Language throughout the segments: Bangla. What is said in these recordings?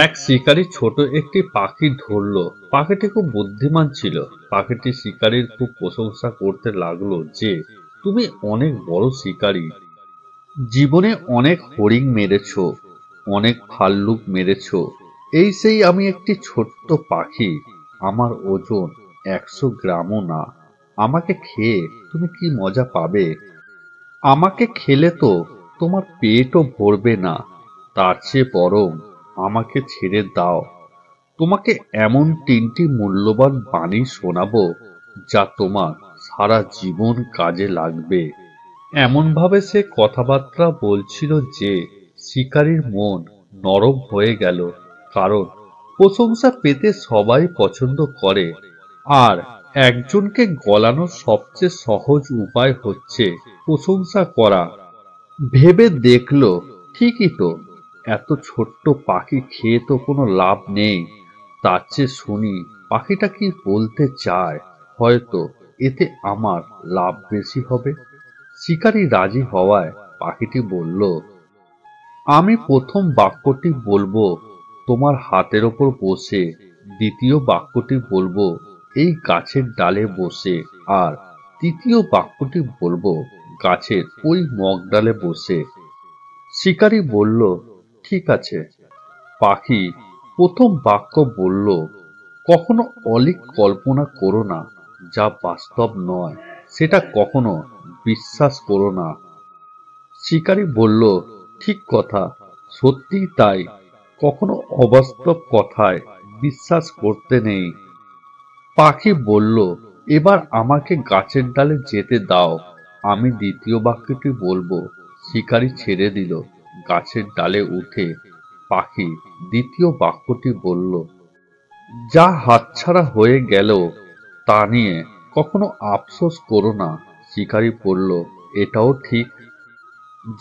এক শিকারী ছোট একটি পাখি ধরল। পাখিটি খুব বুদ্ধিমান ছিল। পাখিটি শিকারীর খুব প্রশংসা করতে লাগলো যে, তুমি অনেক বড় শিকারী, জীবনে অনেক হরিণ মেরেছ, অনেক ভাল্লুক মেরেছ। এই সেই আমি একটি ছোট্ট পাখি, আমার ওজন 100 গ্রামও না। আমাকে খেয়ে তুমি কি মজা পাবে? আমাকে খেলে তো তোমার পেটও ভরবে না। তার চেয়ে বরং আমাকে ছেড়ে দাও। তোমাকে এমন 3টি মূল্যবান বাণী শোনাবো যা তোমার সারা জীবন কাজে লাগবে। এমনভাবে সে কথাবার্তা বলছিল যে শিকারীর মন নরম হয়ে গেল। কারণ প্রশংসা পেতে সবাই পছন্দ করে, আর একজনকে গলানোর সবচেয়ে সহজ উপায় হচ্ছে প্রশংসা করা। ভেবে দেখল, ঠিকই তো, এত ছোট্ট পাখি খেয়ে তো কোনো লাভ নেই। তার চেয়ে শুনি পাখিটা কি বলতে চায়, হয়তো এতে আমার লাভ বেশি হবে। শিকারী রাজি হওয়ায় পাখিটি বলল, আমি প্রথম বাক্যটি বলবো তোমার হাতের ওপর বসে, দ্বিতীয় বাক্যটি বলবো এই গাছের ডালে বসে, আর তৃতীয় বাক্যটি বলবো গাছের ওই মগডালে বসে। শিকারী বলল, ঠিক আছে। পাখি প্রথম বাক্য বলল, কখনো অলীক কল্পনা করো না, যা বাস্তব নয় সেটা কখনো বিশ্বাস করো না। শিকারী বলল, ঠিক কথা, সত্যিই তাই। কখনো অবাস্তব কথায় বিশ্বাস করতে নেই। পাখি বলল, এবার আমাকে গাছের ডালে যেতে দাও, আমি দ্বিতীয় বাক্যটি বলবো। শিকারী ছেড়ে দিল। গাছের ডালে উঠে পাখি দ্বিতীয় বাক্যটি বলল, যা হাতছাড়া হয়ে গেল তা নিয়ে কখনো আফসোস করো না। শিকারী বলল, এটাও ঠিক,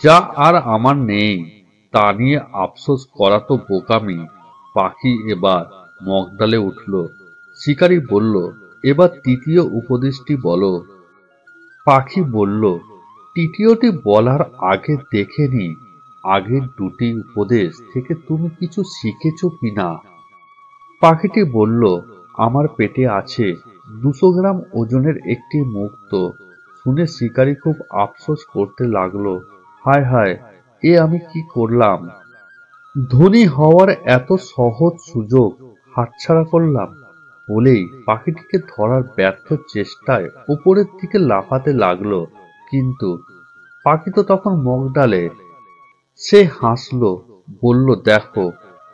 যা আর আমার নেই তা নিয়ে আফসোস করা তো বোকামি। পাখি এবার মগডালে উঠল। শিকারী বলল, এবার তৃতীয় উপদেশটি বলো। পাখি বলল, তৃতীয়টি বলার আগে দেখে নি আগের দুটি উপদেশ থেকে তুমি কিছু শিখেছো কিনা। পাখিটি বলল, আমার পেটে আছে 200 গ্রাম ওজনের একটি মুক্ত। শুনে শিকারী খুব আফসোস করতে লাগলো, হায় হায়, এ আমি কি করলাম? ধনী হওয়ার এত সহজ সুযোগ হাতছাড়া করলাম। বলেই পাখিটিকে ধরার ব্যর্থ চেষ্টায় উপরের দিকে লাফাতে লাগলো। কিন্তু পাখি তো তখন মগডালে। সে হাসলো, বলল, দেখো,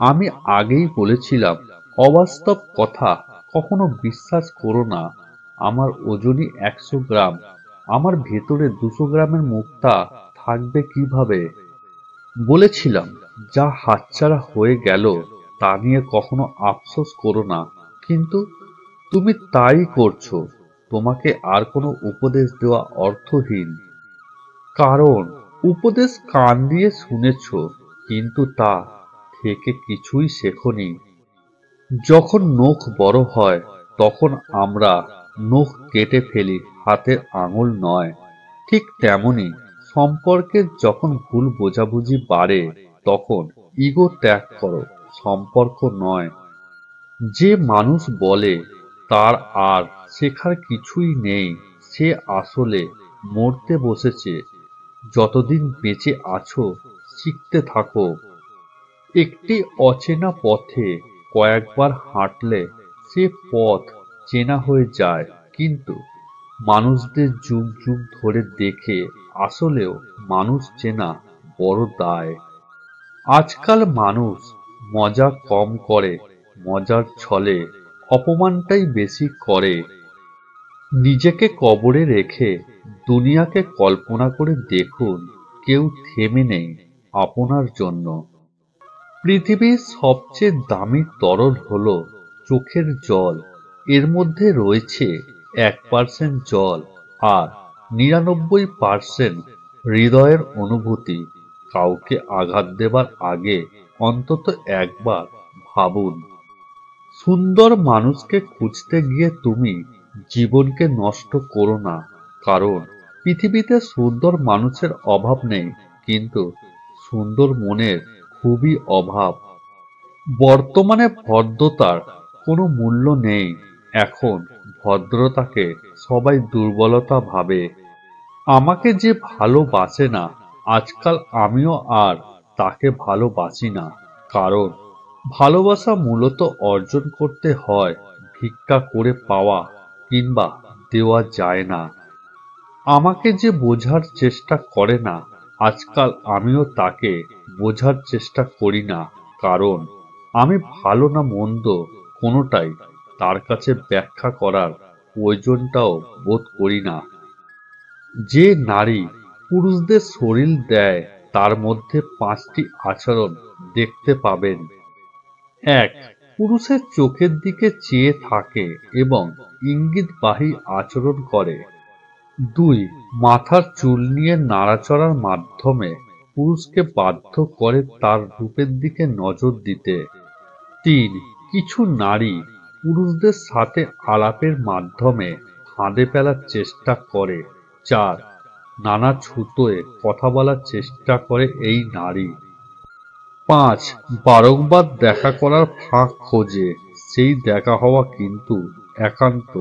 আমি আগেই বলেছিলাম অবাস্তব কথা কখনো বিশ্বাস করো না। আমার ওজনই 100 গ্রাম, আমার ভেতরে 200 গ্রামের মুক্তা থাকবে কিভাবে? বলেছিলাম যা হাতছাড়া হয়ে গেল তা নিয়ে কখনো আফসোস করো না, কিন্তু তুমি তাই করছো। তোমাকে আর কোনো উপদেশ দেওয়া অর্থহীন, কারণ উপদেশ কান দিয়ে শুনেছ, কিন্তু তা থেকে কিছুই শেখনি। যখন নখ বড় হয় তখন আমরা নখ কেটে ফেলি, হাতের আঙুল নয়। ঠিক তেমনি সম্পর্কে যখন ভুল বোঝাবুঝি বাড়ে তখন ইগো ত্যাগ করো, সম্পর্ক নয়। যে মানুষ বলে তার আর শেখার কিছুই নেই, সে আসলে মরতে বসেছে। যতদিন বেঁচে আছো শিখতে থাকো। একটি অচেনা পথে কয়েকবার হাঁটলে সে পথ চেনা হয়ে যায়, কিন্তু মানুষদের যুগ যুগ ধরে দেখে আসলেও মানুষ চেনা বড় দায়। আজকাল মানুষ মজা কম করে, মজার ছলে অপমানটাই বেশি করে। নিজেকে কবরে রেখে দুনিয়াকে কল্পনা করে দেখুন, কেউ থেমে নেই আপনার জন্য। পৃথিবীর সবচেয়ে দামি তরল হলো চোখের জল। এর মধ্যে রয়েছে 1% জল আর 99% হৃদয়ের অনুভূতি। কাউকে আঘাত দেবার আগে অন্তত একবার ভাবুন। সুন্দর মানুষকে খুঁজতে গিয়ে তুমি জীবনকে নষ্ট করো না, কারণ পৃথিবীতে সুন্দর মানুষের অভাব নেই, কিন্তু সুন্দর মনের খুবই অভাব। বর্তমানে ভদ্রতার কোনো মূল্য নেই। এখন ভদ্রতাকে সবাই দুর্বলতা ভাবে। আমাকে যে ভালোবাসে না, আজকাল আমিও আর তাকে ভালোবাসি না। কারণ ভালোবাসা মূলত অর্জন করতে হয়, ভিক্ষা করে পাওয়া কিংবা দেওয়া যায় না। আমাকে যে বোঝার চেষ্টা করে না, আজকাল আমিও তাকে বোঝার চেষ্টা করি না। কারণ আমি ভালো না মন্দ কোনোটাই তার কাছে ব্যাখ্যা করার প্রয়োজনটাও বোধ করি না। যে নারী পুরুষদের শরীর দেয়, তার মধ্যে 5টি আচরণ দেখতে পাবেন। 1. পুরুষের চোখের দিকে চেয়ে থাকে এবং ইঙ্গিতবাহী আচরণ করে। 2. মাথার চুল নিয়ে নাড়াচড়ার মাধ্যমে পুরুষকে বাধ্য করে তার রূপের দিকে নজর দিতে। 3. কিছু নারী পুরুষদের সাথে আলাপের মাধ্যমে ফাঁদে ফেলার চেষ্টা করে। 4. নানা ছুতোয় কথা বলার চেষ্টা করে এই নারী। 5. বারংবার দেখা করার ফাঁক খোঁজে। সেই দেখা হওয়া কিন্তু একান্ত